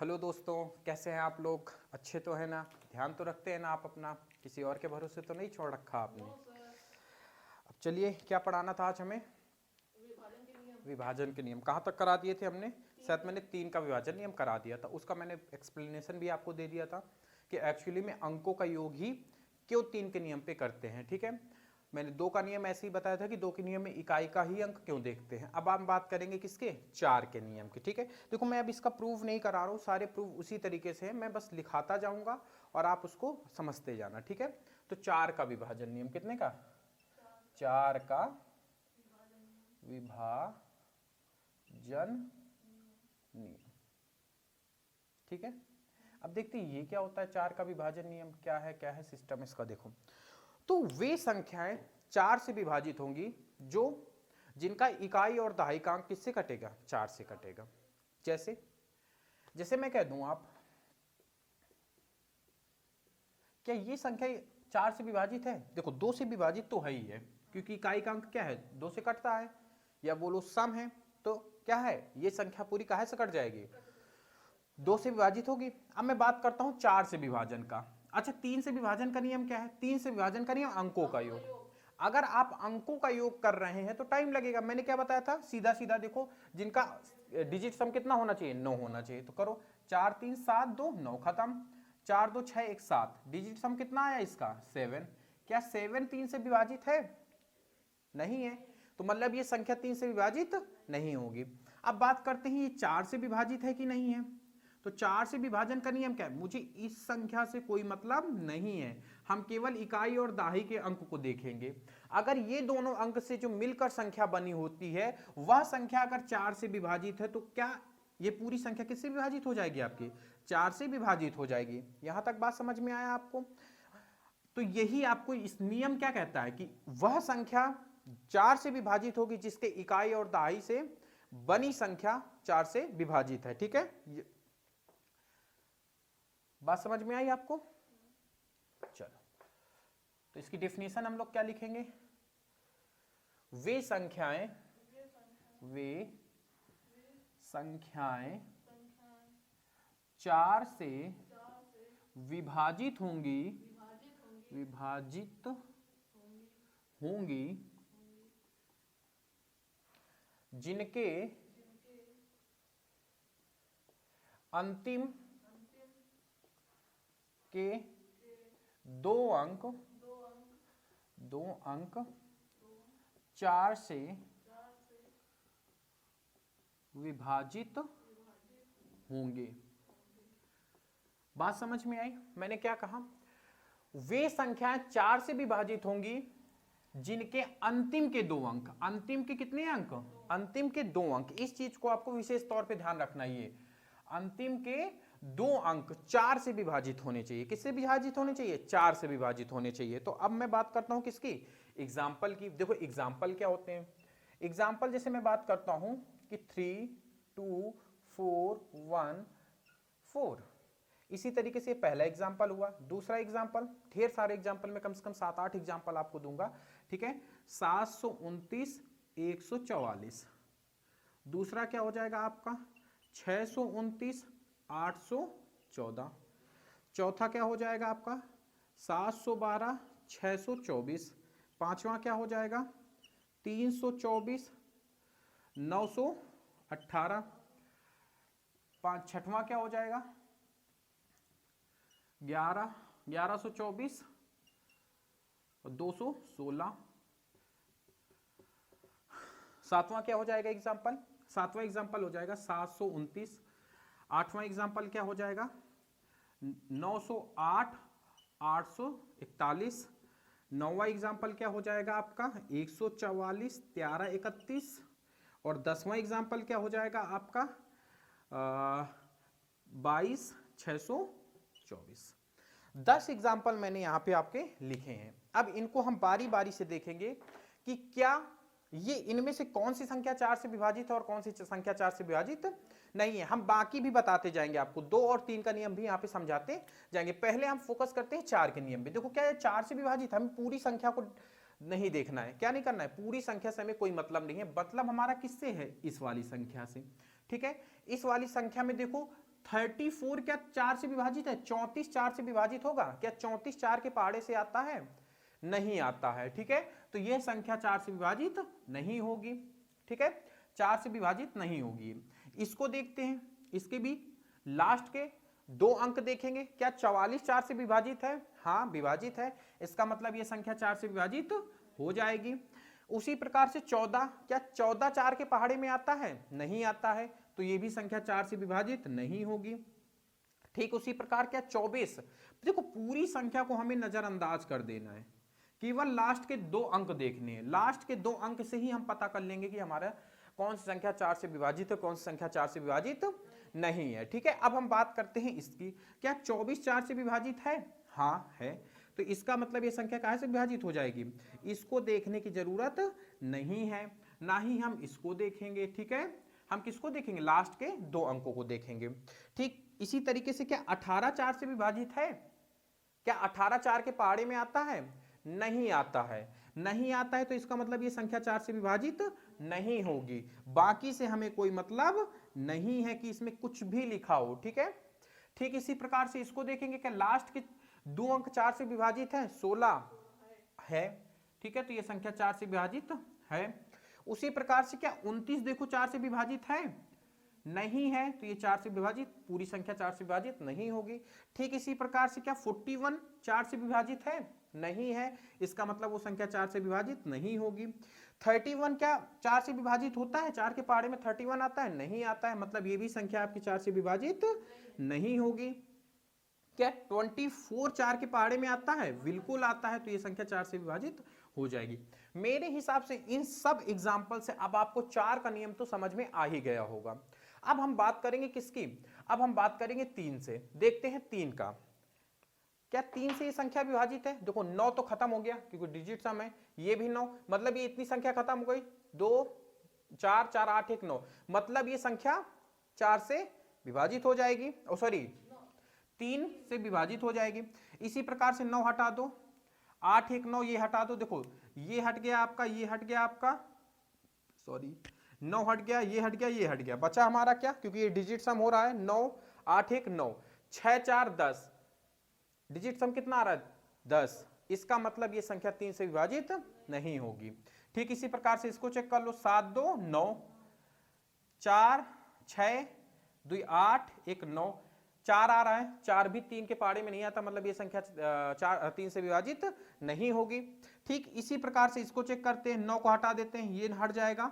Hello दोस्तों, कैसे हैं आप लोग? अच्छे तो है ना? ध्यान तो रखते हैं ना आप अपना? किसी और के भरोसे तो नहीं छोड़ रखा आपने? अब चलिए, क्या पढ़ाना था आज हमें? विभाजन के नियम। कहाँ तक करा दिए थे हमने? शायद मैंने 3 का विभाजन नियम करा दिया था। उसका मैंने एक्सप्लेनेशन भी आपको दे दिया था कि एक्चुअली में अंकों का योग ही क्यों 3 के नियम पे करते हैं। ठीक है, मैंने 2 का नियम ऐसे ही बताया था कि 2 के नियम में इकाई का ही अंक क्यों देखते हैं। अब हम बात करेंगे किसके? 4 के नियम की। ठीक है, देखो मैं अब इसका प्रूव नहीं करा रहा हूँ, सारे प्रूव उसी तरीके से है, मैं बस लिखाता जाऊंगा और आप उसको समझते जाना। ठीक है, तो 4 का विभाजन नियम, कितने का? 4 का विभाजन नियम। ठीक है, अब देखते हैं ये क्या होता है। 4 का विभाजन नियम क्या है सिस्टम इसका। देखो, तो वे संख्याएं 4 से विभाजित होंगी जो जिनका इकाई और दहाई-का-अंक किससे कटेगा? 4 से कटेगा। जैसे जैसे मैं कह दूं, आप क्या ये संख्या 4 से विभाजित है? देखो 2 से विभाजित तो है ही है, क्योंकि इकाई का अंक क्या है? 2 से कटता है, या बोलो सम है, तो क्या है ये संख्या पूरी काहे से कट जाएगी? 2 से विभाजित होगी। अब मैं बात करता हूं 4 से विभाजन का। अच्छा, 3 से विभाजन का नियम क्या है? 3 से विभाजन का नियम अंकों का योग। अगर आप अंकों का योग कर रहे हैं तो टाइम लगेगा। मैंने क्या बताया था? सीधा सीधा देखो, जिनका डिजिट सम कितना होना चाहिए? 9 होना चाहिए। तो करो, 4 3 7 2 9, खत्म। 4 2 6 1 7, डिजिट सम कितना आया इसका? 7। क्या 7 3 से विभाजित है? नहीं है, तो मतलब ये संख्या 3 से विभाजित नहीं होगी। अब बात करते हैं ये 4 से विभाजित है कि नहीं है। तो 4 से विभाजन का नियम क्या है? मुझे इस संख्या से कोई मतलब नहीं है, हम केवल इकाई और दहाई के अंक को देखेंगे। अगर ये दोनों अंक से जो मिलकर संख्या बनी होती है, वह संख्या अगर 4 से विभाजित है, तो क्या ये पूरी संख्या किससे विभाजित हो जाएगी? आपकी 4 से विभाजित हो जाएगी। यहां तक बात समझ में आया आपको? तो यही आपको इस नियम क्या कहता है कि वह संख्या 4 से विभाजित होगी जिसके इकाई और दहाई से बनी संख्या 4 से विभाजित है। ठीक है, बात समझ में आई आपको? चलो, तो इसकी डेफिनेशन हम लोग क्या लिखेंगे? वे संख्याएं 4 से विभाजित होंगी जिनके अंतिम के दो अंक 4 से विभाजित होंगे। बात समझ में आई? मैंने क्या कहा? वे संख्याएं 4 से विभाजित होंगी जिनके अंतिम के 2 अंक, अंतिम के कितने अंक? अंतिम के 2 अंक। इस चीज को आपको विशेष तौर पे ध्यान रखना, ये अंतिम के 2 अंक 4 से विभाजित होने चाहिए। किससे विभाजित होने चाहिए? 4 से विभाजित होने चाहिए। तो अब मैं बात करता हूं किसकी? एग्जाम्पल की। देखो एग्जाम्पल क्या होते हैं? एग्जाम्पल जैसे मैं बात करता हूं कि 3 2 4 1 4, इसी तरीके से पहला एग्जाम्पल हुआ। दूसरा एग्जाम्पल, ढेर सारे एग्जाम्पल में कम से कम 7-8 एग्जाम्पल आपको दूंगा। ठीक है, 729 144। दूसरा क्या हो जाएगा आपका? 629 814। चौथा क्या हो जाएगा आपका? 712 624। पांचवा क्या हो जाएगा? 324 918। छठवां क्या हो जाएगा? 1124 और 216। सातवां क्या हो जाएगा एग्जाम्पल? सातवां एग्जाम्पल हो जाएगा 729। आठवां एग्जाम्पल क्या हो जाएगा? 908 841। नौवां एग्जाम्पल क्या हो जाएगा आपका? 144 1331। और 10वां एग्जाम्पल क्या हो जाएगा आपका? 22 624। 10 एग्जाम्पल मैंने यहां पे आपके लिखे हैं। अब इनको हम बारी बारी से देखेंगे कि क्या ये इनमें से कौन सी संख्या 4 से विभाजित है और कौन सी संख्या 4 से विभाजित नहीं है। हम बाकी भी बताते जाएंगे आपको, 2 और 3 का नियम भी यहां पे समझाते जाएंगे। पहले हम फोकस करते हैं 4 के नियम पे। देखो क्या है, 4 से विभाजित, हमें पूरी संख्या को नहीं देखना है। क्या नहीं करना है? पूरी संख्या से हमें कोई मतलब नहीं है, मतलब हमारा किससे है? इस वाली संख्या से। ठीक है, इस वाली संख्या में देखो 34 क्या 4 से विभाजित है? 34 4 से विभाजित होगा क्या? 34 4 के पहाड़े से आता है? नहीं आता है। ठीक है, तो यह संख्या 4 से विभाजित नहीं होगी। ठीक है, 4 से विभाजित नहीं होगी। इसको देखते हैं, इसके भी लास्ट के 2 अंक देखेंगे। क्या 44 4 से विभाजित है? हाँ विभाजित है, इसका मतलब यह संख्या 4 से विभाजित हो जाएगी। उसी प्रकार से 14, क्या 14 4 के पहाड़े में आता है? नहीं आता है, तो यह भी संख्या 4 से विभाजित नहीं होगी। ठीक उसी प्रकार क्या 24, देखो पूरी संख्या को हमें नजरअंदाज कर देना है, केवल लास्ट के 2 अंक देखने हैं। लास्ट के 2 अंक से ही हम पता कर लेंगे कि हमारा कौन सी संख्या 4 से विभाजित है, कौन सी संख्या 4 से विभाजित नहीं है। ठीक है, अब हम बात करते हैं इसकी। क्या 24 4 से विभाजित है? हाँ है, तो इसका मतलब ये संख्या कहाँ से विभाजित हो जाएगी? इसको देखने की जरूरत नहीं है, ना ही हम इसको देखेंगे। ठीक है, हम किसको देखेंगे? लास्ट के 2 अंकों को देखेंगे। ठीक इसी तरीके से क्या 18 4 से विभाजित है? क्या 18 4 के पहाड़े में आता है? नहीं आता है, नहीं आता है, तो इसका मतलब ये संख्या 4 से विभाजित नहीं होगी। बाकी से हमें कोई मतलब नहीं है कि इसमें कुछ भी लिखा हो। ठीक है, ठीक इसी प्रकार से इसको देखेंगे। क्या लास्ट के 2 अंक 4 से विभाजित है? 16 है। ठीक है, तो ये संख्या 4 से विभाजित है। उसी प्रकार से क्या 29 देखो 4 से विभाजित है? नहीं है, तो ये 4 से विभाजित, पूरी संख्या 4 से विभाजित नहीं होगी। ठीक इसी प्रकार से क्या 41 4 से विभाजित है? नहीं है, इसका मतलब वो संख्या 4 से विभाजित नहीं होगी। 31 क्या 4 से विभाजित होता है? 4 के पहाड़े में 31 आता है? नहीं आता है, मतलब ये भी संख्या आपकी 4 से विभाजित नहीं होगी। क्या 24 4 के पहाड़े में आता है? बिल्कुल आता है, तो ये संख्या 4 से विभाजित हो जाएगी। मेरे हिसाब से इन सब एग्जाम्पल से अब आपको 4 का नियम तो समझ में आ ही गया होगा। अब हम बात करेंगे किसकी? अब हम बात करेंगे 3 से। देखते हैं 3 का। क्या 3 से ये संख्या विभाजित है? देखो 9 तो खत्म हो गया क्योंकि डिजिट सम है, ये भी 9, मतलब ये इतनी संख्या खत्म हो गई। 2 4 4 8 1 9, मतलब ये संख्या 4 से विभाजित हो जाएगी। ओ सॉरी 3 से विभाजित हो जाएगी। इसी प्रकार से 9 हटा दो, 8 1 9 ये हटा दो। देखो ये हट गया आपका, ये हट गया आपका, सॉरी 9 हट गया, ये हट गया, ये हट गया, बचा हमारा क्या? क्योंकि ये डिजिट सम हो रहा है 9 8 1 9, 6 4 10, डिजिट सम कितना आ रहा है? 10। इसका मतलब ये संख्या 3 से विभाजित नहीं होगी। ठीक इसी प्रकार से इसको चेक कर लो। 7 2 9, 4 6 2 8 1 9, 4 आ रहा है, 4 भी 3 के पहाड़े में नहीं आता, मतलब ये संख्या 3 से विभाजित नहीं होगी। ठीक इसी प्रकार से इसको चेक करते हैं। 9 को हटा देते हैं, ये हट जाएगा।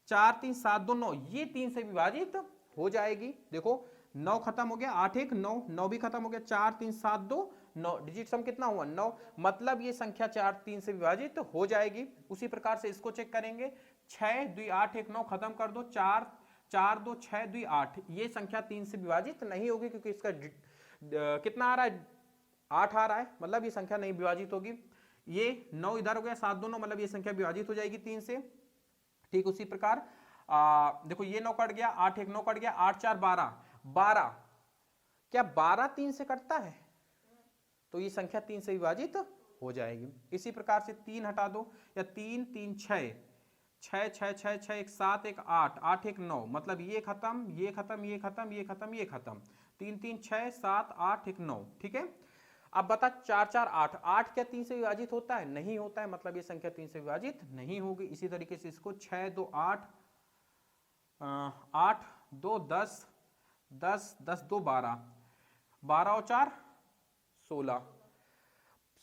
4 3 7 2 9, ये 3 से विभाजित हो जाएगी। देखो 9 खत्म हो गया, 8 1 9, 9 भी खत्म हो गया, 4 3 7 2 9, डिजिट सम कितना हुआ? 9, मतलब ये संख्या 4 3 से विभाजित हो जाएगी। उसी प्रकार से इसको चेक करेंगे। 6 2 8 1 9 खत्म कर दो, 4 4 2 6 2 8, ये संख्या 3 से विभाजित नहीं होगी क्योंकि इसका कितना आ रहा है? 8 आ रहा है, मतलब ये संख्या नहीं विभाजित होगी। ये 9 इधर हो गया, 7 2 9, मतलब ये संख्या विभाजित हो जाएगी 3 से। ठीक उसी प्रकार देखो ये 9 कट गया, 8 1 9 कट गया, 8 4 12 12, क्या 12 3 से कटता है? तो ये संख्या 3 से विभाजित हो जाएगी। इसी प्रकार से 3 हटा दो, या 3 3 6 6 6 6 6 1 7 1 8 8 1 9, मतलब ये खत्म, ये खत्म, ये खत्म, ये खत्म, ये खत्म, 3 3 6 7 8 1 9। ठीक है, अब बता 4 4 8, 8 क्या 3 से विभाजित होता है? नहीं होता है, मतलब ये संख्या 3 से विभाजित नहीं होगी। इसी तरीके से इसको 6 2 8 8 2 10 10 10 2 12, 12 और 4 16,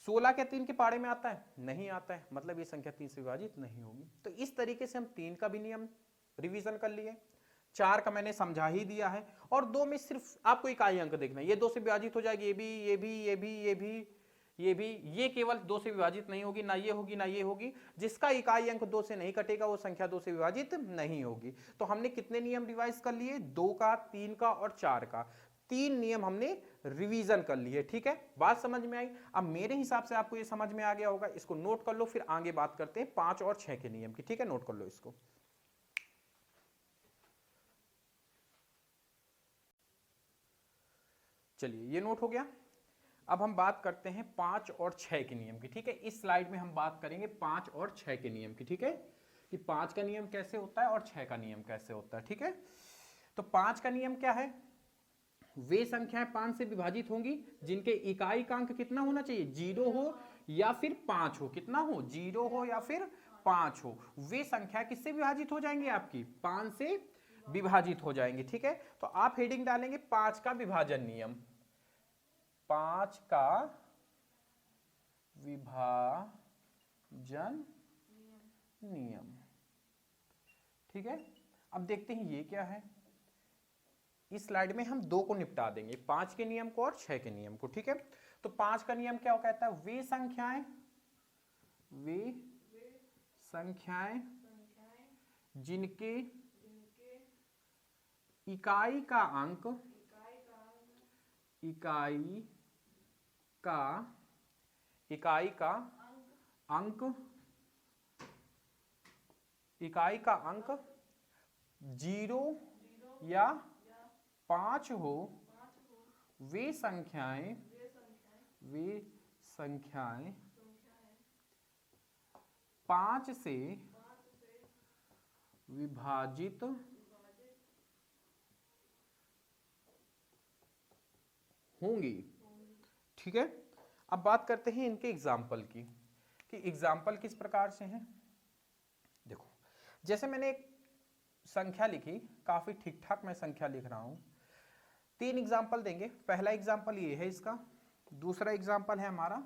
16 क्या 3 के पहाड़े में आता है? नहीं आता है, मतलब ये संख्या 3 से विभाजित नहीं होगी। तो इस तरीके से हम 3 का भी नियम रिवीजन कर लिए, 4 का मैंने समझा ही दिया है, और 2 में सिर्फ आपको इकाई अंक देखना है। ये 2 से विभाजित हो जाएगी, ये भी, ये भी, ये भी, ये भी, ये भी, ये केवल 2 से विभाजित नहीं होगी, ना ये होगी ना ये होगी। जिसका इकाई अंक 2 से नहीं कटेगा वो संख्या 2 से विभाजित नहीं होगी। तो हमने कितने नियम रिवाइज कर लिए? 2 का, 3 का और 4 का, 3 नियम हमने रिवीजन कर लिए। ठीक है, बात समझ में आई? अब मेरे हिसाब से आपको ये समझ में आ गया होगा, इसको नोट कर लो, फिर आगे बात करते हैं 5 और 6 के नियम की। ठीक है, नोट कर लो इसको। चलिए ये नोट हो गया। अब हम बात करते हैं 5 और 6 के नियम की। ठीक है, इस स्लाइड में हम बात करेंगे 5 और 6 के नियम की। ठीक है, कि 5 का नियम कैसे होता है और 6 का नियम कैसे होता है। ठीक है, तो 5 का नियम क्या है? वे संख्याएं 5 से विभाजित होंगी जिनके इकाई का अंक कितना होना चाहिए, 0 हो या फिर 5 हो। कितना हो, 0 हो या फिर 5 हो। वे संख्या किससे विभाजित हो जाएंगी, आपकी 5 से विभाजित हो जाएंगे। ठीक है, तो आप हेडिंग डालेंगे 5 का विभाजन नियम, 5 का विभाजन नियम। ठीक है, अब देखते हैं ये क्या है। इस स्लाइड में हम 2 को निपटा देंगे, 5 के नियम को और 6 के नियम को। ठीक है, तो 5 का नियम क्या कहता है, वे संख्याएं जिनके इकाई का अंक इकाई का अंक 0 या 5 हो, वे संख्याएं 5 से विभाजित होंगी। ठीक है, अब बात करते हैं इनके एग्जाम्पल की, कि एग्जाम्पल किस प्रकार से हैं। देखो, जैसे मैंने एक संख्या लिखी, काफी ठीक ठाक मैं संख्या लिख रहा हूं, 3 एग्जाम्पल देंगे। पहला एग्जाम्पल ये है इसका, दूसरा एग्जाम्पल है हमारा,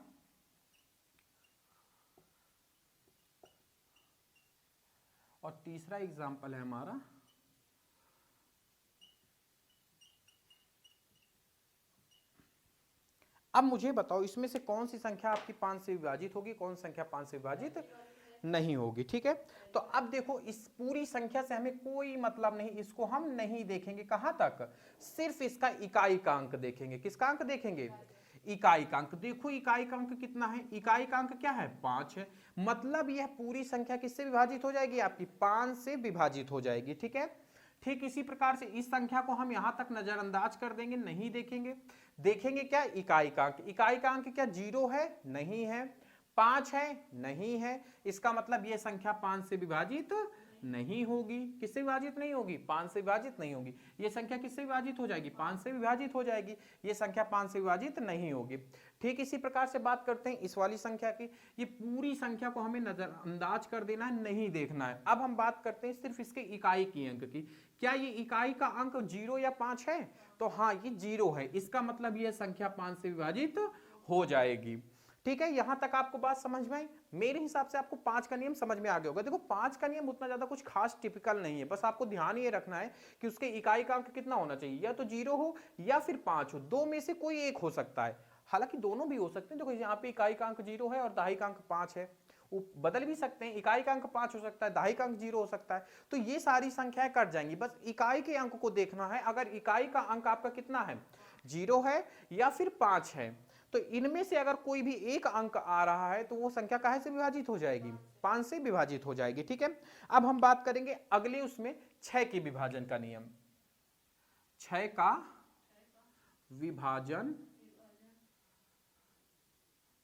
और तीसरा एग्जाम्पल है हमारा। अब मुझे बताओ इसमें से कौन सी संख्या आपकी 5 से विभाजित होगी, कौन सी संख्या 5 से विभाजित नहीं होगी। ठीक है, तो अब देखो इस पूरी संख्या से हमें कोई मतलब नहीं, इसको हम नहीं देखेंगे। कहां तक, सिर्फ इसका इकाई का अंक देखेंगे। किसका अंक देखेंगे, इकाई का अंक। देखो इकाई का अंक कितना है, इकाई का अंक क्या है, 5 है। मतलब यह पूरी संख्या किससे विभाजित हो जाएगी, आपकी 5 से विभाजित हो जाएगी। ठीक है, ठीक इसी प्रकार से इस संख्या को हम यहां तक नजरअंदाज कर देंगे, नहीं देखेंगे। देखेंगे क्या, इकाई का अंक। इकाई का अंक क्या 0 है, नहीं है। 5 है, नहीं है। इसका मतलब यह संख्या 5 से विभाजित नहीं होगी। किससे विभाजित नहीं होगी, 5 से विभाजित नहीं होगी। यह संख्या किससे विभाजित हो जाएगी, 5 से विभाजित हो जाएगी। यह संख्या 5 से विभाजित नहीं होगी। ठीक इसी प्रकार से बात करते हैं इस वाली संख्या की। ये पूरी संख्या को हमें नजरअंदाज कर देना है, नहीं देखना है। अब हम बात करते हैं सिर्फ इसके इकाई की अंक की। क्या ये इकाई का अंक 0 या 5 है, तो हाँ ये 0 है। इसका मतलब यह संख्या 5 से विभाजित हो जाएगी। ठीक है, यहां तक आपको बात समझ में आई। मेरे हिसाब से आपको 5 का नियम समझ में आ गया होगा। देखो 5 का नियम उतना ज्यादा कुछ खास टिपिकल नहीं है, बस आपको ध्यान ये रखना है कि उसके इकाई का अंक कितना होना चाहिए, या तो 0 हो या फिर 5 हो, 2 में से कोई एक हो सकता है। हालांकि दोनों भी हो सकते हैं। देखो यहाँ पे इकाई का अंक 0 है और दहाई का अंक 5 है, वो बदल भी सकते हैं। इकाई का अंक 5 हो सकता है, दहाई का अंक 0 हो सकता है। तो ये सारी संख्याएं कट जाएंगी, बस इकाई के अंक को देखना है। अगर इकाई का अंक आपका कितना है, 0 है या फिर 5 है, तो इनमें से अगर कोई भी एक अंक आ रहा है तो वो संख्या काहे से विभाजित हो जाएगी, 5 से विभाजित हो जाएगी। ठीक है, अब हम बात करेंगे अगले उसमें 6 के विभाजन का नियम, 6 का विभाजन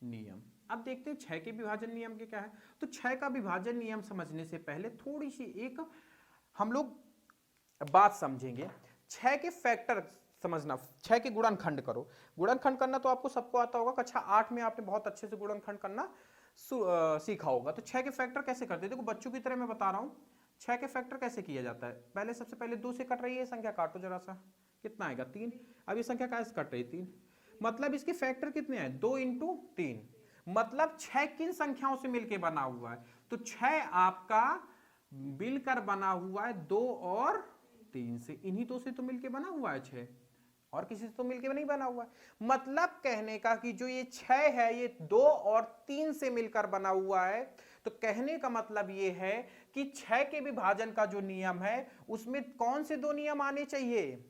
नियम। अब देखते हैं 6 के विभाजन नियम के क्या है। तो 6 का विभाजन नियम समझने से पहले थोड़ी सी एक हम लोग बात समझेंगे। 6 के फैक्टर समझना, 6 के गुणनखंड करो। गुणनखंड करना तो आपको सबको आता होगा, कक्षा 8 में आपने बहुत अच्छे से गुणनखंड करना सीखा होगा। तो 6 के फैक्टर कैसे करते हैं, देखो बच्चों की तरह मैं बता रहा हूं 6 के फैक्टर कैसे किया जाता है। पहले सबसे पहले 2 से कट रही है संख्या, काटो जरा सा, कितना आएगा 3। अब ये संख्या कैसे कट रही है 3, मतलब इसके फैक्टर कितने हैं, 2 × 3। मतलब 6 किन संख्याओं से मिलकर बना हुआ है, तो 6 आपका मिलकर बना हुआ है 2 और 3 से। इन्हीं 2 से तो मिलकर बना हुआ है 6, और किसी से तो मिलकर नहीं बना हुआ है। मतलब कहने का कि जो ये 6 है ये 2 और 3 से मिलकर बना हुआ है। तो कहने का मतलब ये है कि 6 के विभाजन का जो नियम है उसमें कौन से 2 नियम आने चाहिए,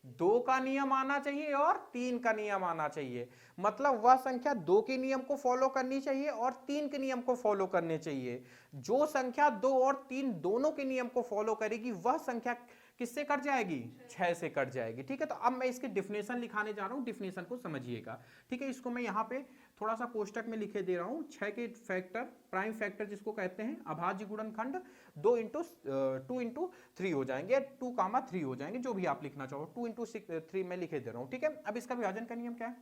2 का नियम आना चाहिए और 3 का नियम आना चाहिए। मतलब वह संख्या 2 के नियम को फॉलो करनी चाहिए और 3 के नियम को फॉलो करने चाहिए। जो संख्या 2 और 3 दोनों के नियम को फॉलो करेगी वह संख्या किससे कट जाएगी, 6 से कट जाएगी। ठीक है, तो अब मैं इसके डिफिनेशन लिखाने जा रहा हूं, डिफिनेशन को समझिएगा। ठीक है, इसको मैं यहाँ पे थोड़ा सा कोष्टक में लिखे दे रहा हूं, 6 के फैक्टर, प्राइम फैक्टर जिसको कहते हैं, अभाज्य गुणनखंड 2 इंटू 3 हो जाएंगे, 2,3 हो जाएंगे, जो भी आप लिखना चाहो, 2 इंटू 3 में लिखे दे रहा हूं, ठीक है। अब इसका विभाजन का नियम क्या है?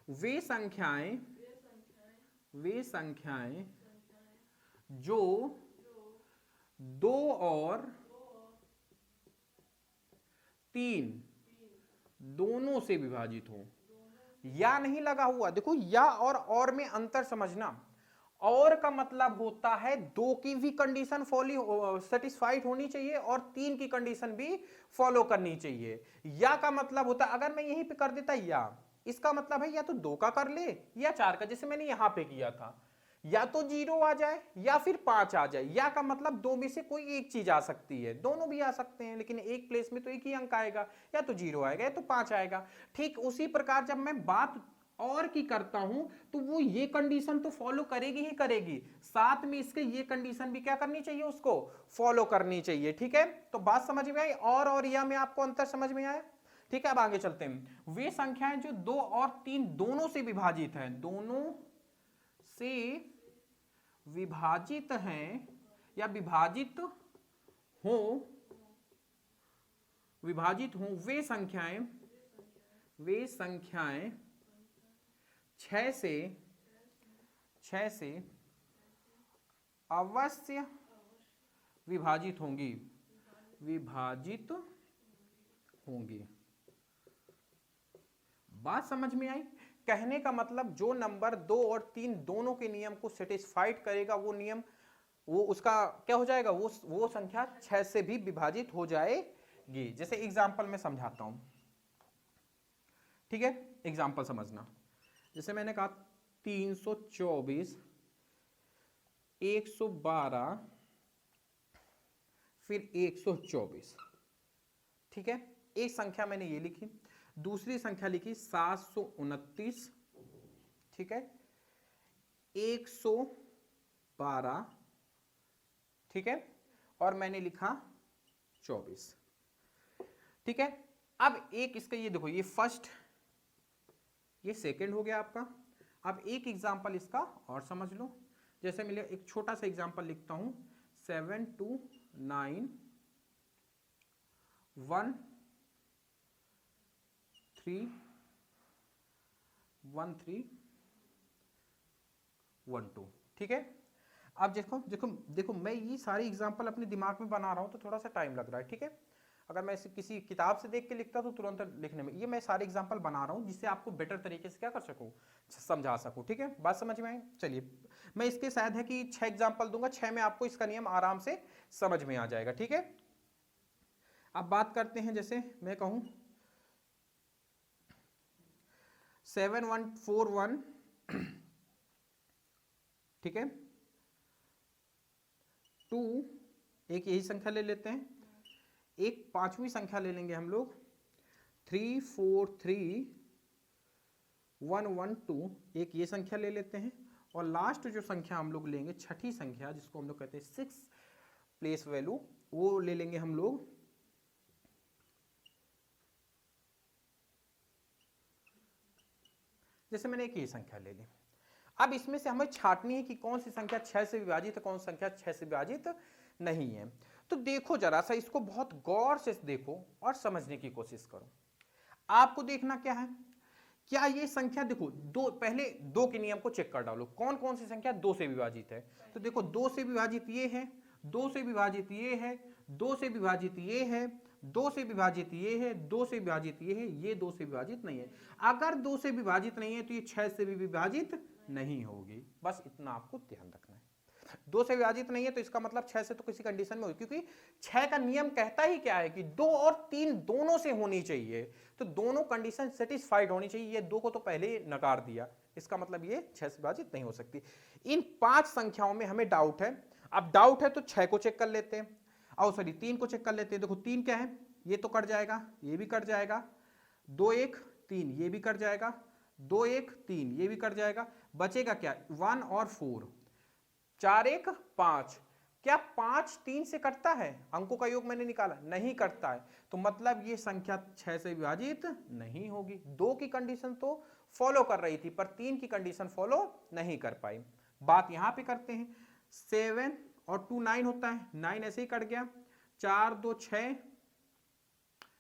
वे संख्याएं जो 2 और 3 दोनों से विभाजित हो, या नहीं लगा हुआ, देखो या और में अंतर समझना। और का मतलब होता है 2 की भी कंडीशन सेटिस्फाइड होनी चाहिए और 3 की कंडीशन भी फॉलो करनी चाहिए। या का मतलब होता है, अगर मैं यहीं पे कर देता या, इसका मतलब है या तो 2 का कर ले या 4 का, जैसे मैंने यहां पे किया था, या तो 0 आ जाए या फिर 5 आ जाए। या का मतलब 2 में से कोई एक चीज आ सकती है, दोनों भी आ सकते हैं, लेकिन एक प्लेस में तो एक ही अंक आएगा, या तो 0 आएगा या तो 5 आएगा। ठीक उसी प्रकार जब मैं बात और की करता हूं तो वो ये कंडीशन तो फॉलो करेगी ही करेगी, साथ में इसके ये कंडीशन भी क्या करनी चाहिए, उसको फॉलो करनी चाहिए। ठीक है, तो बात समझ में आई? और या में आपको अंतर समझ में आया? ठीक है, अब आगे चलते हैं। वे संख्याएं जो 2 और 3 दोनों से विभाजित हैं, दोनों से विभाजित हैं या विभाजित हो, वे संख्याएं 6 से अवश्य विभाजित होंगी, बात समझ में आई? कहने का मतलब जो नंबर 2 और 3 दोनों के नियम को सेटिस्फाइड करेगा, वो नियम, वो उसका क्या हो जाएगा, वो संख्या 6 से भी विभाजित हो जाएगी। जैसे एग्जांपल में समझाता हूं, ठीक है, एग्जांपल समझना। जैसे मैंने कहा 324, 112, फिर 124, ठीक है, एक संख्या मैंने ये लिखी, दूसरी संख्या लिखी 729, ठीक है, 112, ठीक है, और मैंने लिखा 24, ठीक है। अब एक इसका ये देखो, ये फर्स्ट, ये सेकंड हो गया आपका। अब एक एग्जांपल इसका और समझ लो, जैसे मैं एक छोटा सा एग्जांपल लिखता हूं, 729131312, ठीक है। अब देखो देखो देखो, मैं ये सारी एग्जांपल अपने दिमाग में बना रहा हूं तो थोड़ा सा टाइम लग रहा है, ठीक है। अगर मैं इसे किसी किताब से देख के लिखता तो तुरंत लिखने में, ये मैं सारे एग्जांपल बना रहा हूं जिससे आपको बेटर तरीके से क्या कर सकूं, समझा सकूं, ठीक है। बात समझ में आई? चलिए, मैं इसके शायद है कि 6 एग्जांपल दूंगा, 6 में आपको इसका नियम आराम से समझ में आ जाएगा, ठीक है। अब बात करते हैं, जैसे मैं कहूं 7141, ठीक है, 2, एक यही संख्या ले लेते हैं, एक 5वीं संख्या ले लेंगे हम लोग 343112, एक ये संख्या ले लेते हैं, और लास्ट जो संख्या हम लोग लेंगे, 6ठी संख्या जिसको हम लोग कहते हैं 6 प्लेस वैल्यू, वो ले लेंगे हम लोग जैसे मैंने एक ये संख्या ले ली। अब इसमें से हमें छांटनी है कि कौन सी संख्या 6 से विभाजित है, कौन सी संख्या 6 से विभाजित नहीं है। तो देखो जरा सा, इसको बहुत गौर से देखो और समझने की कोशिश करो। आपको देखना क्या है, क्या ये संख्या, देखो दो, पहले 2 के नियम को चेक कर डालो, कौन कौन सी संख्या 2 से विभाजित है। तो देखो 2 से विभाजित ये है, 2 से विभाजित ये है, 2 से विभाजित ये है, 2 से विभाजित ये है, 2 से विभाजित ये है, ये 2 से विभाजित नहीं है। अगर 2 से विभाजित नहीं है तो ये 6 से भी विभाजित नहीं होगी, बस इतना आपको ध्यान रखना है। 2 से विभाजित नहीं है तो इसका मतलब 6 से तो किसी कंडीशन में होगी, क्योंकि 6 का नियम कहता ही क्या है कि 2 और 3 दोनों से होनी चाहिए, तो दोनों कंडीशन सेटिस्फाइड होनी चाहिए। ये 2 को तो पहले ही नकार दिया, इसका मतलब ये 6 से विभाजित नहीं हो सकती। इन 5 संख्याओं में हमें डाउट है। अब डाउट है तो 6 को चेक कर लेते हैं, और सॉरी 3 को चेक कर लेते हैं। देखो 3 क्या है, ये तो कट जाएगा, ये भी कट जाएगा, 2 1 3 ये भी कट जाएगा, 2 1 3 ये भी कट जाएगा, बचेगा क्या 1 और 4, 4 1 5, क्या 5 3 से कटता है? अंकों का योग मैंने निकाला, नहीं कटता है, तो मतलब ये संख्या 6 से विभाजित नहीं होगी। 2 की कंडीशन तो फॉलो कर रही थी पर 3 की कंडीशन फॉलो नहीं कर पाई। बात यहां पे करते हैं, 7 और 2 9 होता है, 9 ऐसे ही कट गया, 4 2 6,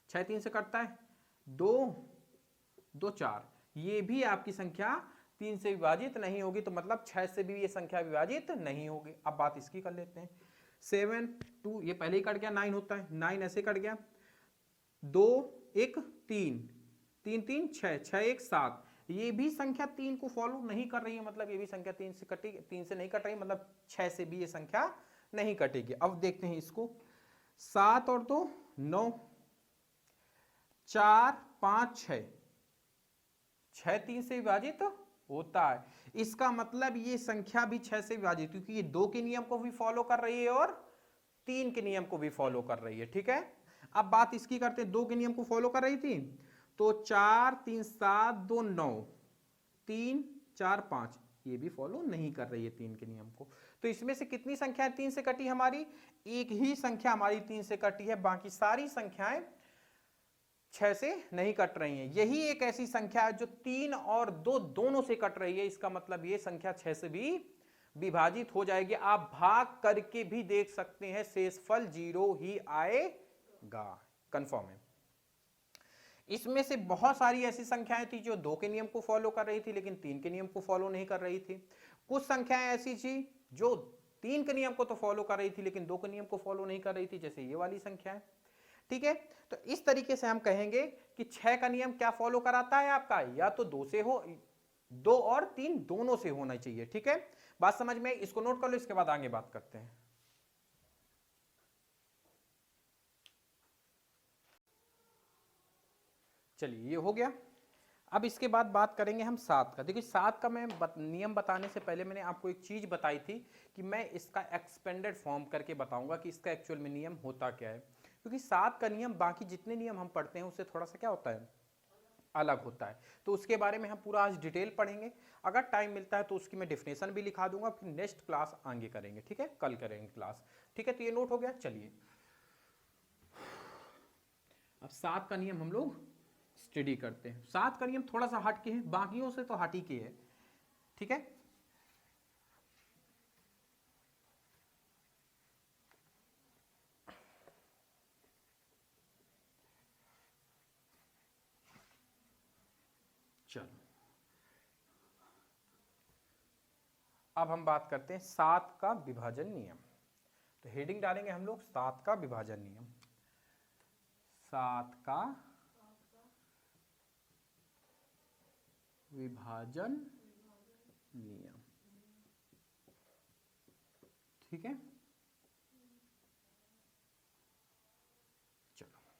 6 3 से कटता है, 2 2 4, ये भी आपकी संख्या 3 से विभाजित नहीं होगी, तो मतलब 6 से भी ये संख्या विभाजित नहीं होगी। अब बात इसकी कर लेते हैं, 7 2, ये पहले ही कट गया, 9 होता है, 9 ऐसे कट गया, 2 1 3, 3 3 6, 6 1 7, ये भी संख्या 3 को फॉलो नहीं कर रही है, मतलब ये भी संख्या 3 से कटेगी, 3 से नहीं कट रही, मतलब 6 से भी ये संख्या नहीं कटेगी। अब देखते हैं इसको, 7 और 2 9, 4 5 6, 6 3 से विभाजित होता है, इसका मतलब ये संख्या भी 6 से विभाजित, क्योंकि ये 2 के नियम को भी फॉलो कर रही है और 3 के नियम को भी फॉलो कर रही है। ठीक है, अब बात इसकी करते हैं, 2 के नियम को फॉलो कर रही थी तो 4 3 7 2 9, 3 4 5, ये भी फॉलो नहीं कर रही है 3 के नियम को। तो इसमें से कितनी संख्याएं 3 से कटी हमारी? एक ही संख्या हमारी 3 से कटी है, बाकी सारी संख्याएं 6 से नहीं कट रही हैं। यही एक ऐसी संख्या है जो 3 और 2 दोनों से कट रही है, इसका मतलब ये संख्या 6 से भी विभाजित हो जाएगी। आप भाग करके भी देख सकते हैं, शेषफल 0 ही आएगा, कंफर्म है। इसमें से बहुत सारी ऐसी संख्याएं थी जो 2 के नियम को फॉलो कर रही थी लेकिन 3 के नियम को फॉलो नहीं कर रही थी। कुछ संख्याएं ऐसी थी जो 3 के नियम को तो फॉलो कर रही थी लेकिन 2 के नियम को फॉलो नहीं कर रही थी, जैसे ये वाली संख्याएं। ठीक है, तो इस तरीके से हम कहेंगे कि 6 का नियम क्या फॉलो कराता है आपका, या तो 2 से हो, 2 और 3 दोनों से होना चाहिए। ठीक है, बात समझ में, इसको नोट कर लो, इसके बाद आगे बात करते हैं। चलिए ये हो गया। अब इसके बाद बात करेंगे हम 7 का। देखिए 7 का मैं नियम बताने से पहले मैंने आपको एक चीज बताई थी कि मैं इसका एक्सपेंडेड फॉर्म करके बताऊंगा कि इसका एक्चुअल में नियम होता क्या है, क्योंकि 7 का नियम बाकी जितने नियम हम पढ़ते हैं उससे थोड़ा सा क्या होता है, अलग होता है। तो उसके बारे में हम पूरा आज डिटेल पढ़ेंगे, अगर टाइम मिलता है तो उसकी मैं डेफिनेशन भी लिखा दूंगा, फिर नेक्स्ट क्लास आगे करेंगे। ठीक है, कल करेंगे क्लास। ठीक है, तो ये नोट हो गया। चलिए अब 7 का नियम हम लोग स्टडी करते हैं। 7 का नियम थोड़ा सा हट के है, बाकियों से तो हट ही के है। ठीक है, चलो अब हम बात करते हैं 7 का विभाजन नियम। तो हेडिंग डालेंगे हम लोग 7 का विभाजन नियम। 7 का विभाजन नियम। ठीक है, चलो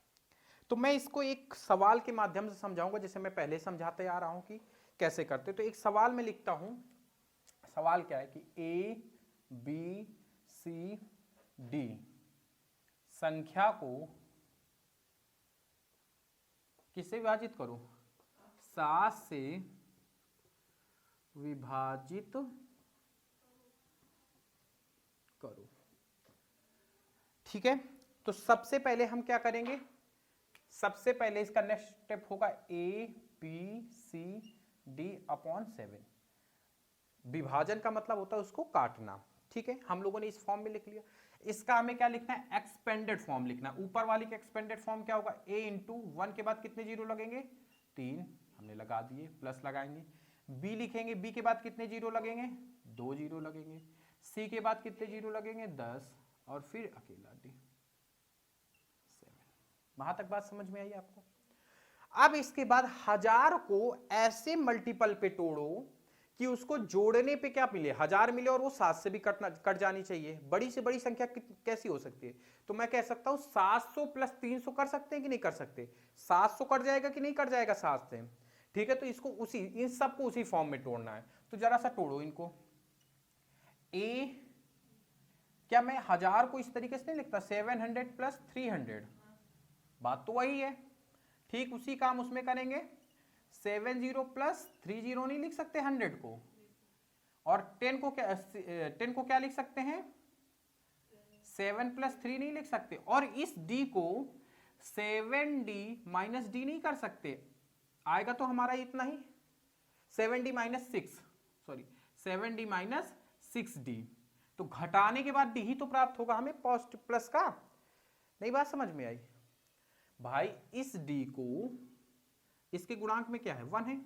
तो मैं इसको एक सवाल के माध्यम से समझाऊंगा, जैसे मैं पहले समझाते आ रहा हूं कि कैसे करते। तो एक सवाल में लिखता हूं, सवाल क्या है कि A B C D संख्या को किससे विभाजित करो, 7 से विभाजित करो। ठीक है, तो सबसे पहले हम क्या करेंगे, सबसे पहले इसका नेक्स्ट स्टेप होगा A B C D upon 7। विभाजन का मतलब होता है उसको काटना। ठीक है, हम लोगों ने इस फॉर्म में लिख लिया। इसका हमें क्या लिखना है, एक्सपेंडेड फॉर्म लिखना है। ऊपर वाली का एक्सपेंडेड फॉर्म क्या होगा, a इंटू 1 के बाद कितने जीरो लगेंगे, 3, हमने लगा दिए, प्लस लगाएंगे। b लिखेंगे, b के बाद कितने जीरो लगेंगे, 2 जीरो लगेंगे। c के बाद कितने जीरो लगेंगे, 10, और फिर अकेला d 7। वहां तक बात समझ में आई आपको? अब इसके बाद 1000 को ऐसे मल्टीपल पे तोड़ो कि उसको जोड़ने पे क्या मिले, 1000 मिले और वो 7 से भी कट जानी चाहिए। बड़ी से बड़ी संख्या कैसी हो सकती है, तो मैं कह सकता हूं 700 प्लस 300 कर सकते हैं कि नहीं कर सकते, 700 कट जाएगा कि नहीं कट जाएगा 7 से। ठीक है, तो इसको उसी, इन सबको उसी फॉर्म में तोड़ना है। तो जरा सा तोड़ो इनको। ए, क्या मैं 1000 को इस तरीके से नहीं लिखता, 700 प्लस 300, बात तो वही है। ठीक उसी काम उसमें करेंगे, 70 प्लस 30 नहीं लिख सकते 100 को, और 10 को क्या लिख सकते हैं, 7+3 नहीं लिख सकते, और इस d को 7d माइनस डी नहीं कर सकते, आएगा तो हमारा इतना ही 7d minus 6, sorry 7d minus 6d, तो घटाने के बाद d ही तो प्राप्त होगा हमें पॉजिटिव प्लस का। नहीं बात समझ में आई भाई? इस d को इसके गुणांक में क्या है 1 है,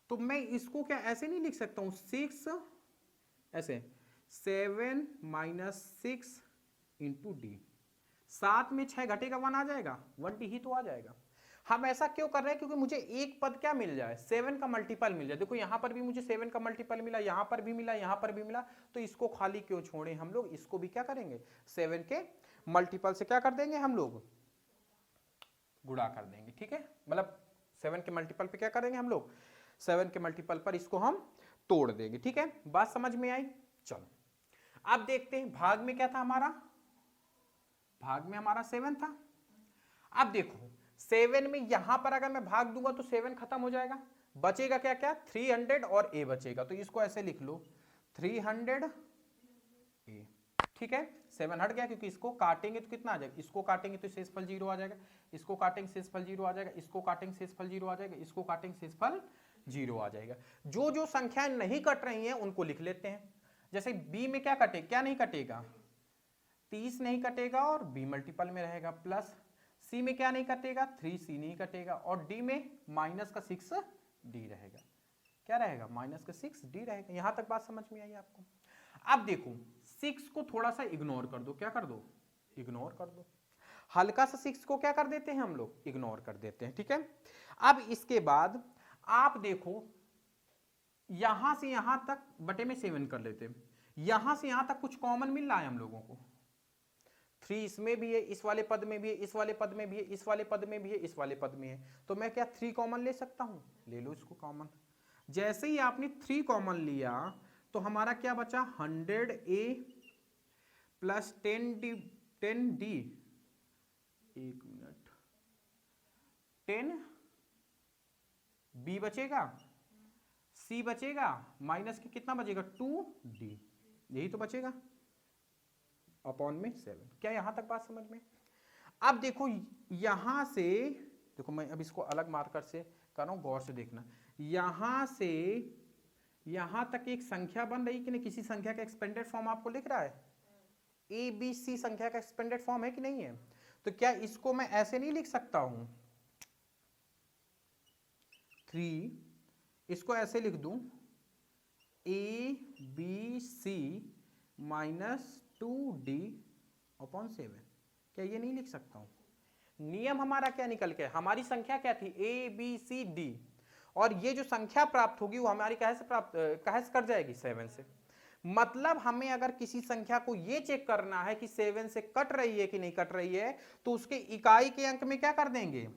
तो मैं इसको क्या ऐसे नहीं लिख सकता हूं 6 ऐसे 7 माइनस 6 इंटू डी, 7 में 6 घटेगा 1 आ जाएगा, 1d ही तो आ जाएगा। हम ऐसा क्यों कर रहे हैं? क्योंकि मुझे एक पद क्या मिल जाए 7 का मल्टीपल मिल जाए। देखो यहां पर भी मुझे 7 का मल्टीपल मिला, यहां पर भी मिला, यहां पर भी मिला, तो इसको खाली क्यों छोड़े हम लोग, इसको भी क्या करेंगे 7 के मल्टीपल से क्या कर देंगे हम लोग, गुणा कर देंगे। ठीक है, मतलब 7 के मल्टीपल पे क्या करेंगे हम लोग, 7 के मल्टीपल पर इसको हम तोड़ देंगे। ठीक है, बात समझ में आई? चलो अब देखते हैं भाग में क्या था हमारा, भाग में हमारा 7 था। अब देखो 7 में यहां पर अगर मैं भाग दूंगा तो 7 खत्म हो जाएगा, बचेगा क्या क्या 300 और a बचेगा, तो इसको ऐसे लिख लो 300 a। ठीक है, 7 हट गया क्योंकि इसको काटेंगे तो कितना आ जाएगा, इसको काटेंगे तो शेषफल 0 आ जाएगा, इसको काटेंगे शेषफल 0 आ जाएगा, इसको काटेंगे शेषफल 0 आ जाएगा, इसको काटेंगे शेषफल 0 आ जाएगा। जो जो संख्याएं नहीं कट रही हैं उनको लिख लेते हैं। जैसे b में क्या कटे, क्या नहीं कटेगा 30 नहीं कटेगा और b मल्टीपल में रहेगा, प्लस c में क्या नहीं कटेगा 3c नहीं कटेगा, और d में माइनस का 6d रहेगा। क्या रहेगा माइनस का 6d रहेगा। यहां तक बात समझ में आई आपको? अब देखो 6 को थोड़ा सा इग्नोर कर दो, क्या कर दो, इग्नोर कर दो, हल्का सा 6 को क्या कर देते हैं हम लोग, इग्नोर कर देते हैं। ठीक है, अब इसके बाद आप देखो यहां से यहां तक बटे में 7 कर लेते हैं, यहां से यहां तक कुछ कॉमन मिल रहा है हम लोगों को, 3 इसमें भी है, इस वाले पद में भी है, इस वाले पद में भी है, इस वाले पद में भी है, इस वाले पद में है, तो मैं क्या 3 कॉमन ले सकता हूं, ले लो इसको कॉमन। जैसे ही आपने 3 कॉमन लिया तो हमारा क्या बचा 100a प्लस 10d, 10d, एक मिनट 10b बचेगा, c बचेगा, माइनस के कितना बचेगा 2d, यही तो बचेगा अपॉन में 7। क्या यहां तक बात समझ में? अब देखो यहां से देखो, मैं अब इसको अलग मार्कर से कर रहा हूं, गौर से देखना, यहां से यहां तक एक संख्या बन रही कि नहीं, किसी संख्या का एक्सपेंडेड फॉर्म आपको लिख रहा है, ए बी सी संख्या का एक्सपेंडेड फॉर्म है कि नहीं है? तो क्या इसको मैं ऐसे नहीं लिख सकता हूं 3, इसको ऐसे लिख दूं A B C minus 2d upon 7, क्या ये नहीं लिख सकता हूं? नियम हमारा क्या निकल के, हमारी संख्या क्या थी ए बी सी डी, और ये जो संख्या प्राप्त होगी वो हमारी कहे से कट जाएगी 7 से। मतलब हमें अगर किसी संख्या को ये चेक करना है कि 7 से कट रही है कि नहीं कट रही है, तो उसके इकाई के अंक में क्या कर देंगे,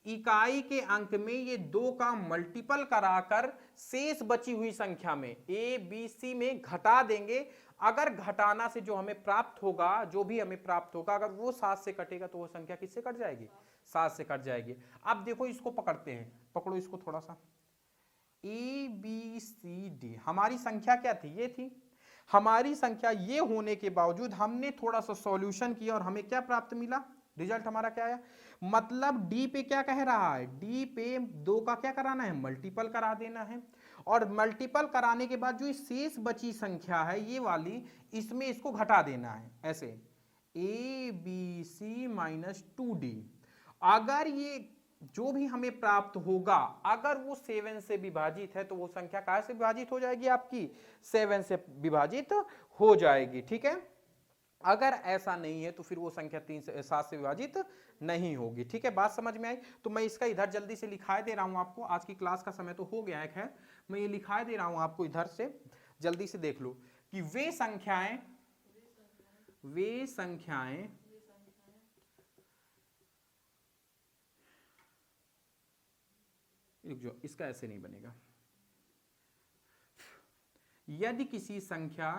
इकाई के अंक में ये 2 का मल्टीपल कराकर शेष बची हुई संख्या में ए बी सी में घटा देंगे। अगर घटाना से जो हमें प्राप्त होगा, जो भी हमें प्राप्त होगा, अगर वो 7 से कटेगा तो वो संख्या किससे कट जाएगी, 7 से कट जाएगी। अब देखो इसको पकड़ते हैं, पकड़ो इसको थोड़ा सा, ए बी सी डी हमारी संख्या क्या थी, ये थी हमारी संख्या। ये होने के बावजूद हमने थोड़ा सा सॉल्यूशन किया और हमें क्या प्राप्त मिला, रिजल्ट हमारा क्या आया, मतलब डी पे क्या कह रहा है, डी पे 2 का क्या कराना है, मल्टीपल करा देना है, और मल्टीपल कराने के बाद जो शेष बची संख्या है ये वाली, इसमें इसको घटा देना है ऐसे ए बी सी माइनस 2d। अगर ये जो भी हमें प्राप्त होगा अगर वो 7 से विभाजित है तो वो संख्या कहाँ से विभाजित हो जाएगी, आपकी 7 से विभाजित हो जाएगी। ठीक है, अगर ऐसा नहीं है तो फिर वो संख्या 7 से विभाजित नहीं होगी। ठीक है, बात समझ में आई? तो मैं इसका इधर जल्दी से लिखा दे रहा हूं आपको, आज की क्लास का समय तो हो गया है, खैर मैं ये लिखा दे रहा हूं आपको, इधर से जल्दी से देख लो कि वे संख्याएं रुक जाओ, इसका ऐसे नहीं बनेगा, यदि किसी संख्या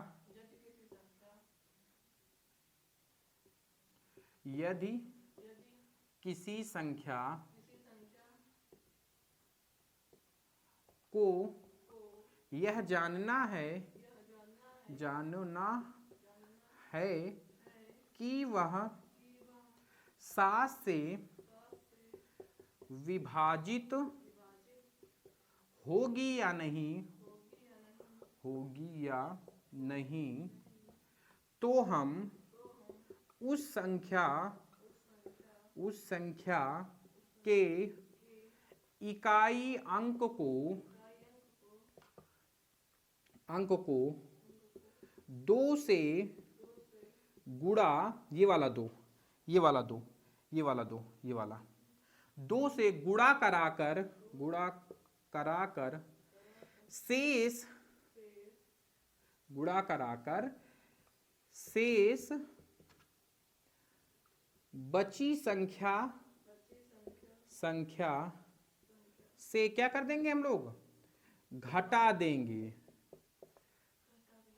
को यह जानना है कि वह 7 से विभाजित होगी या नहीं, होगी या नहीं, तो हम उस संख्या के इकाई अंक को 2 से गुणा, ये वाला 2 से गुणा कराकर शेष बची संख्या से क्या कर देंगे हम लोग, घटा देंगे।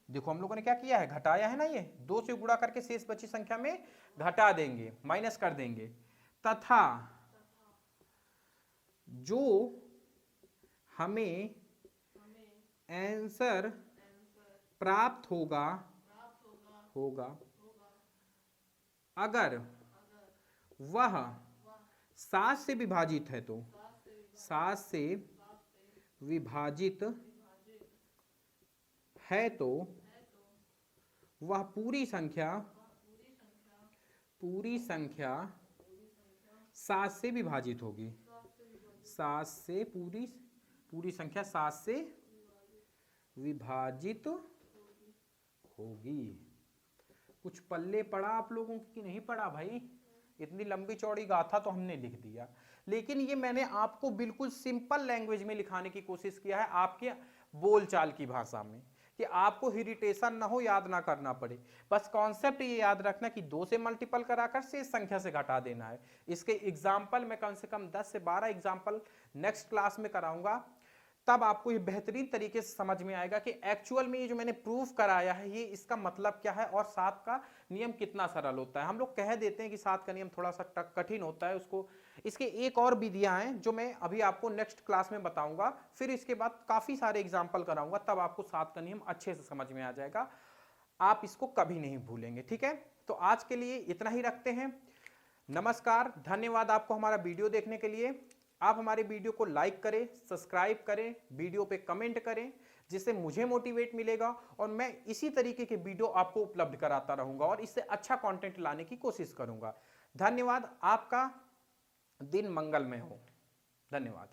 देखो हम लोगों ने क्या किया है, घटाया है ना, ये 2 से गुणा करके शेष बची संख्या में घटा देंगे, माइनस कर देंगे, तथा जो हमें आंसर प्राप्त होगा अगर वह 7 से विभाजित है, तो 7 से विभाजित है तो वह पूरी संख्या 7 से विभाजित होगी। 7 से पूरी संख्या 7 से विभाजित होगी। कुछ पल्ले पड़ा आप लोगों की नहीं पड़ा भाई? इतनी लंबी चौड़ी गाथा तो हमने लिख दिया, लेकिन ये मैंने आपको बिल्कुल सिंपल लैंग्वेज में लिखाने की कोशिश किया है, आपके बोलचाल की भाषा में, कि आपको इरिटेशन ना हो, याद ना करना पड़े। बस कॉन्सेप्ट ये याद रखना कि 2 से मल्टीपल कराकर शेष संख्या से घटा देना है। इसके एग्जाम्पल मैं कम से कम 10 से 12 एग्जाम्पल नेक्स्ट क्लास में कराऊंगा, तब आपको ये बेहतरीन तरीके से समझ में आएगा कि एक्चुअल में ये जो मैंने प्रूफ कराया है ये इसका मतलब क्या है और 7 का नियम कितना सरल होता है। हम लोग कह देते हैं कि 7 का नियम थोड़ा सा कठिन होता है, उसको इसके एक और विधियां हैं जो मैं अभी आपको नेक्स्ट क्लास में बताऊंगा, फिर इसके बाद काफी सारे एग्जाम्पल कराऊंगा, तब आपको 7 का नियम अच्छे से समझ में आ जाएगा, आप इसको कभी नहीं भूलेंगे। ठीक है, तो आज के लिए इतना ही रखते हैं। नमस्कार, धन्यवाद आपको हमारा वीडियो देखने के लिए। आप हमारे वीडियो को लाइक करें, सब्सक्राइब करें, वीडियो पे कमेंट करें, जिससे मुझे मोटिवेट मिलेगा और मैं इसी तरीके के वीडियो आपको उपलब्ध कराता रहूंगा और इससे अच्छा कंटेंट लाने की कोशिश करूंगा। धन्यवाद, आपका दिन मंगलमय हो। धन्यवाद।